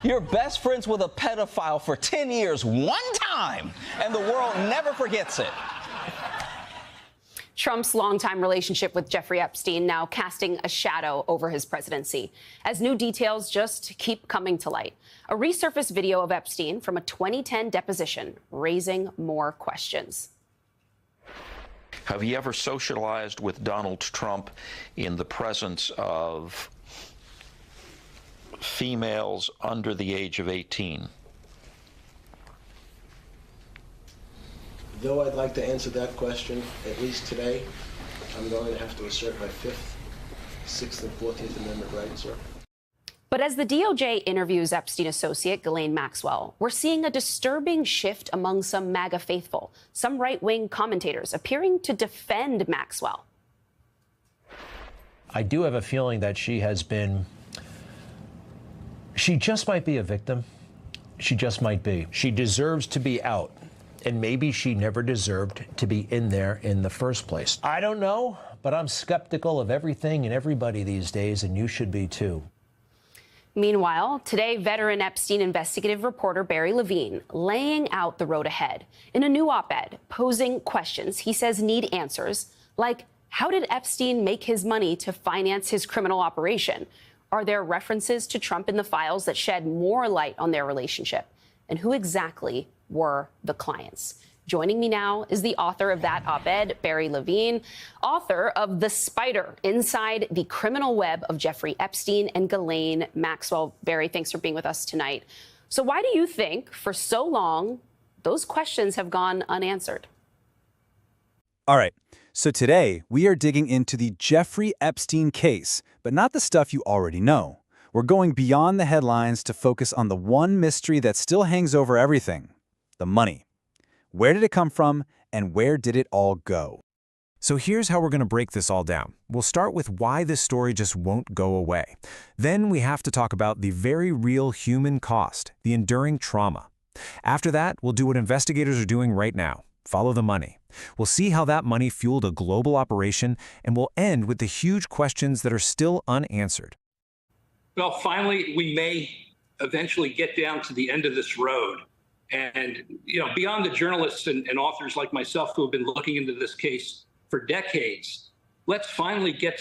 You're best friends with a pedophile for 10 years, one time, and the world never forgets it. Trump's longtime relationship with Jeffrey Epstein now casting a shadow over his presidency, as new details just keep coming to light. A resurfaced video of Epstein from a 2010 deposition raising more questions. Have you ever socialized with Donald Trump in the presence of females under the age of 18? Though I'd like to answer that question, at least today, I'm going to have to assert my 5th, 6th, and 14th Amendment rights, sir. But as the DOJ interviews Epstein associate Ghislaine Maxwell, we're seeing a disturbing shift among some MAGA faithful, some right-wing commentators appearing to defend Maxwell. I do have a feeling that she just might be a victim. She just might be. She deserves to be out. And maybe she never deserved to be in there in the first place. I don't know, but I'm skeptical of everything and everybody these days, and you should be too. Meanwhile, today, veteran Epstein investigative reporter Barry Levine laying out the road ahead in a new op-ed, posing questions he says need answers, like how did Epstein make his money to finance his criminal operation? Are there references to Trump in the files that shed more light on their relationship? And who exactly were the clients? Joining me now is the author of that op-ed, Barry Levine, author of The Spider, Inside the Criminal Web of Jeffrey Epstein and Ghislaine Maxwell. Barry, thanks for being with us tonight. So why do you think, for so long, those questions have gone unanswered? All right, so today we are digging into the Jeffrey Epstein case, but not the stuff you already know. We're going beyond the headlines to focus on the one mystery that still hangs over everything: the money. Where did it come from, and where did it all go? So here's how we're going to break this all down. We'll start with why this story just won't go away. Then we have to talk about the very real human cost, the enduring trauma. After that, we'll do what investigators are doing right now: follow the money. We'll see how that money fueled a global operation, and we'll end with the huge questions that are still unanswered. Well, finally, we may eventually get down to the end of this road. And, beyond the journalists and authors like myself who have been looking into this case for decades, let's finally get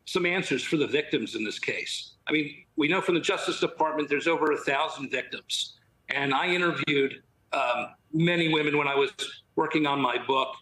some answers for the victims in this case. I mean, we know from the Justice Department there's over 1,000 victims. And I interviewed many women when I was working on my book,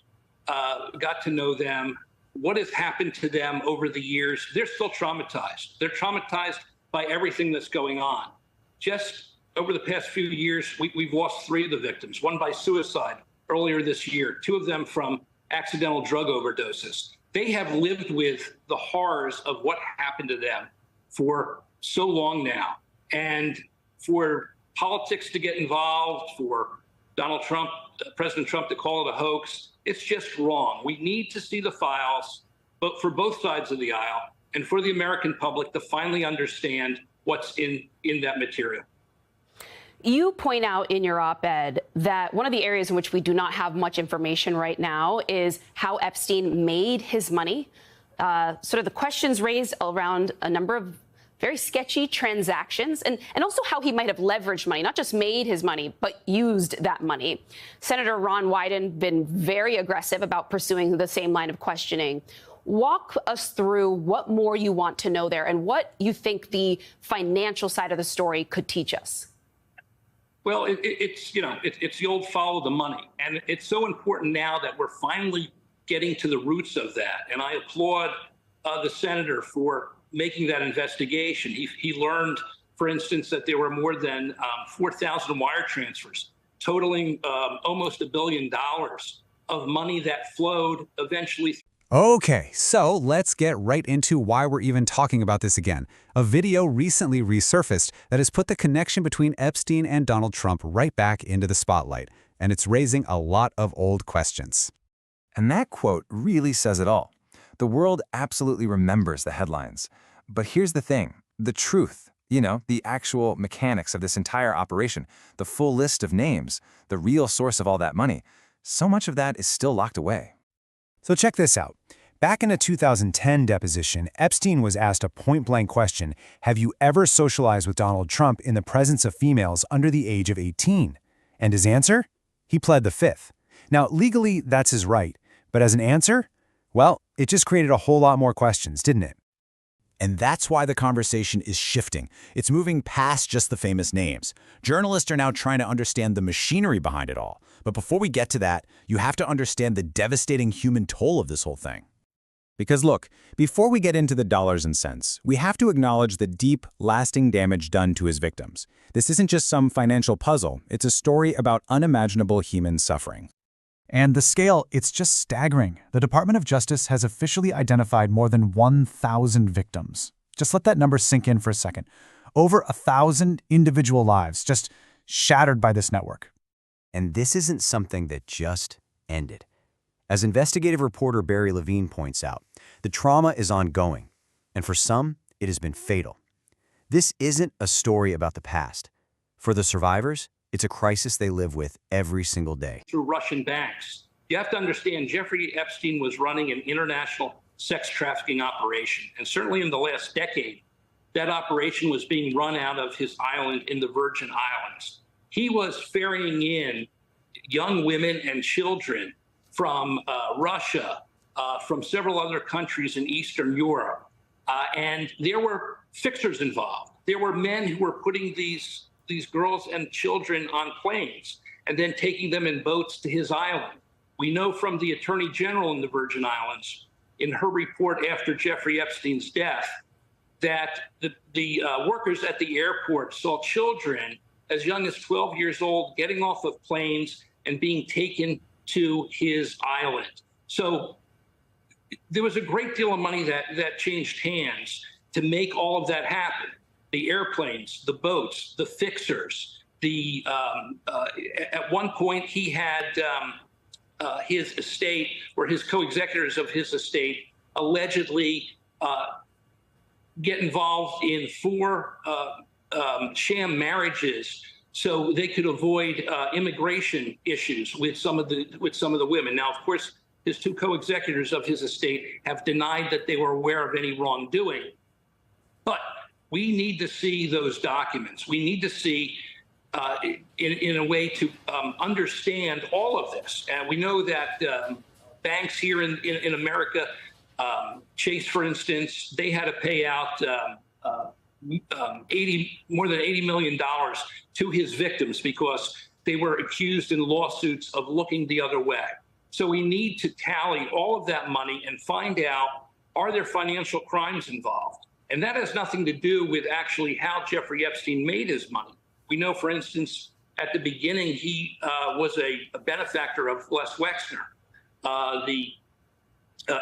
got to know them, what has happened to them over the years. They're still traumatized. They're traumatized by everything that's going on. Just over the past few years, we've lost 3 of the victims, one by suicide earlier this year, 2 of them from accidental drug overdoses. They have lived with the horrors of what happened to them for so long now. And for politics to get involved, for Donald Trump, President Trump to call it a hoax, it's just wrong. We need to see the files, but for both sides of the aisle, and for the American public to finally understand what's in that material. You point out in your op-ed that one of the areas in which we do not have much information right now is how Epstein made his money. Sort of the questions raised around a number of very sketchy transactions and also how he might have leveraged money, not just made his money, but used that money. Senator Ron Wyden been very aggressive about pursuing the same line of questioning. Walk us through what more you want to know there and what you think the financial side of the story could teach us. Well, it's the old follow the money. And it's so important now that we're finally getting to the roots of that. And I applaud the senator for making that investigation. He learned, for instance, that there were more than 4,000 wire transfers, totaling almost $1 billion of money that flowed eventually. Okay, so let's get right into why we're even talking about this again. A video recently resurfaced that has put the connection between Epstein and Donald Trump right back into the spotlight, and it's raising a lot of old questions. And that quote really says it all. The world absolutely remembers the headlines. But here's the thing, the truth, the actual mechanics of this entire operation, the full list of names, the real source of all that money, so much of that is still locked away. So check this out. Back in a 2010 deposition, Epstein was asked a point-blank question: have you ever socialized with Donald Trump in the presence of females under the age of 18? And his answer? He pled the fifth. Now, legally, that's his right. But as an answer? Well, it just created a whole lot more questions, didn't it? And that's why the conversation is shifting. It's moving past just the famous names. Journalists are now trying to understand the machinery behind it all. But before we get to that, you have to understand the devastating human toll of this whole thing. Because look, before we get into the dollars and cents, we have to acknowledge the deep, lasting damage done to his victims. This isn't just some financial puzzle, it's a story about unimaginable human suffering. And the scale, it's just staggering. The Department of Justice has officially identified more than 1,000 victims. Just let that number sink in for a second. Over 1,000 individual lives just shattered by this network. And this isn't something that just ended. As investigative reporter Barry Levine points out, the trauma is ongoing, and for some, it has been fatal. This isn't a story about the past. For the survivors, it's a crisis they live with every single day. Through Russian banks. You have to understand, Jeffrey Epstein was running an international sex trafficking operation. And certainly in the last decade, that operation was being run out of his island in the Virgin Islands. He was ferrying in young women and children from Russia, from several other countries in Eastern Europe. And there were fixers involved. There were men who were putting these girls and children on planes and then taking them in boats to his island. We know from the Attorney General in the Virgin Islands, in her report after Jeffrey Epstein's death, that the workers at the airport saw children as young as 12 years old getting off of planes and being taken to his island. So there was a great deal of money that changed hands to make all of that happen. The airplanes, the boats, the fixers. At one point, he had his estate, or his co-executors of his estate, allegedly get involved in 4 sham marriages so they could avoid immigration issues with some of the women. Now, of course, his 2 co-executors of his estate have denied that they were aware of any wrongdoing. But we need to see those documents. We need to see, in a way, to understand all of this. And we know that banks here in America, Chase, for instance, they had to pay out more than $80 million to his victims because they were accused in lawsuits of looking the other way. So we need to tally all of that money and find out, are there financial crimes involved? And that has nothing to do with actually how Jeffrey Epstein made his money. We know, for instance, at the beginning, he was a benefactor of Les Wexner, the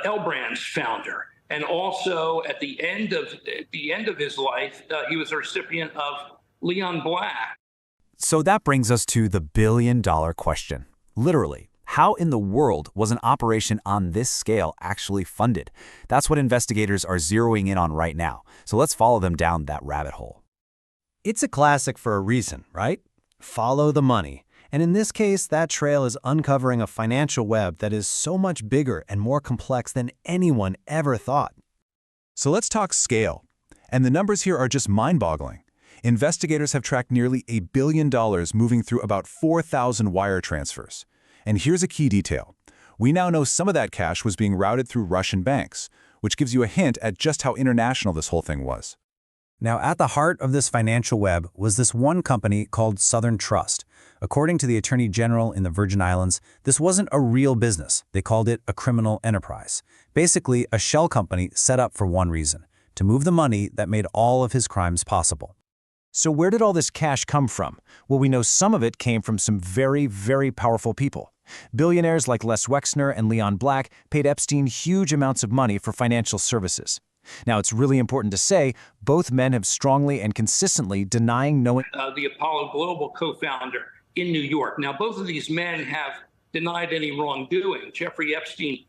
L Brands founder. And also at the end of his life, he was a recipient of Leon Black. So that brings us to the billion-dollar question. Literally, how in the world was an operation on this scale actually funded? That's what investigators are zeroing in on right now. So let's follow them down that rabbit hole. It's a classic for a reason, right? Follow the money. And in this case, that trail is uncovering a financial web that is so much bigger and more complex than anyone ever thought. So let's talk scale. And the numbers here are just mind-boggling. Investigators have tracked nearly $1 billion moving through about 4,000 wire transfers. And here's a key detail. We now know some of that cash was being routed through Russian banks, which gives you a hint at just how international this whole thing was. Now, at the heart of this financial web was this one company called Southern Trust. According to the Attorney General in the Virgin Islands, this wasn't a real business. They called it a criminal enterprise. Basically, a shell company set up for one reason: to move the money that made all of his crimes possible. So where did all this cash come from? Well, we know some of it came from some very, very powerful people. Billionaires like Les Wexner and Leon Black paid Epstein huge amounts of money for financial services. Now, it's really important to say, both men have strongly and consistently denying knowing the Apollo Global co-founder in New York. Now, both of these men have denied any wrongdoing. Jeffrey Epstein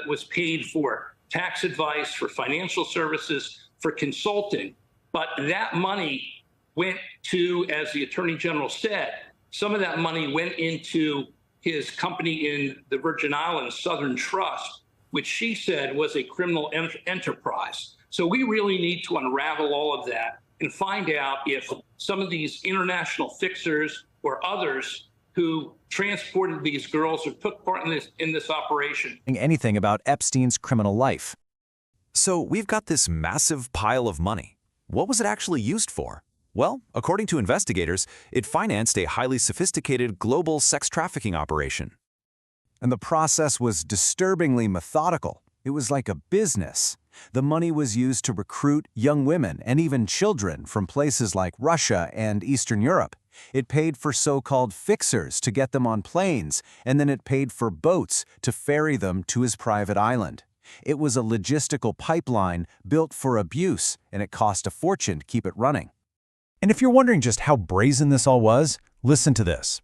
was paid for tax advice, for financial services, for consulting. But that money went to, as the Attorney General said, some of that money went into his company in the Virgin Islands, Southern Trust, which she said was a criminal enterprise. So we really need to unravel all of that and find out if some of these international fixers or others who transported these girls or took part in this operation. Anything about Epstein's criminal life. So we've got this massive pile of money. What was it actually used for? Well, according to investigators, it financed a highly sophisticated global sex trafficking operation. And the process was disturbingly methodical. It was like a business. The money was used to recruit young women and even children from places like Russia and Eastern Europe. It paid for so-called fixers to get them on planes, and then it paid for boats to ferry them to his private island. It was a logistical pipeline built for abuse, and it cost a fortune to keep it running. And if you're wondering just how brazen this all was, listen to this.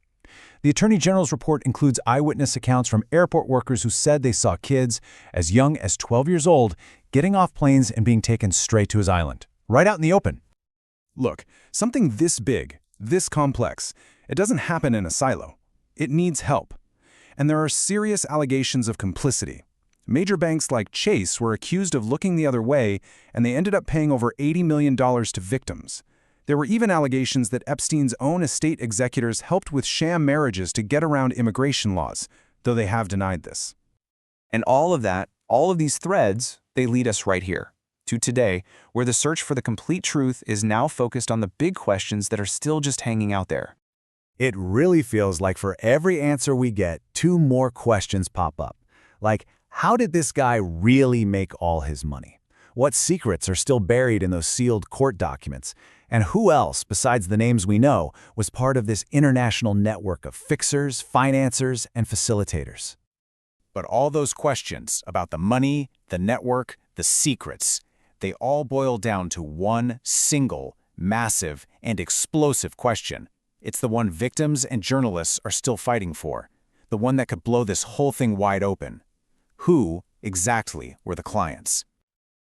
The Attorney General's report includes eyewitness accounts from airport workers who said they saw kids as young as 12 years old getting off planes and being taken straight to his island, right out in the open. Look, something this big, this complex, it doesn't happen in a silo. It needs help. And there are serious allegations of complicity. Major banks like Chase were accused of looking the other way, and they ended up paying over $80 million to victims. There were even allegations that Epstein's own estate executors helped with sham marriages to get around immigration laws, though they have denied this. And all of that, all of these threads, they lead us right here, to today, where the search for the complete truth is now focused on the big questions that are still just hanging out there. It really feels like for every answer we get, two more questions pop up. Like, how did this guy really make all his money? What secrets are still buried in those sealed court documents? And who else, besides the names we know, was part of this international network of fixers, financiers, and facilitators? But all those questions about the money, the network, the secrets, they all boil down to one single, massive, and explosive question. It's the one victims and journalists are still fighting for, the one that could blow this whole thing wide open. Who exactly were the clients?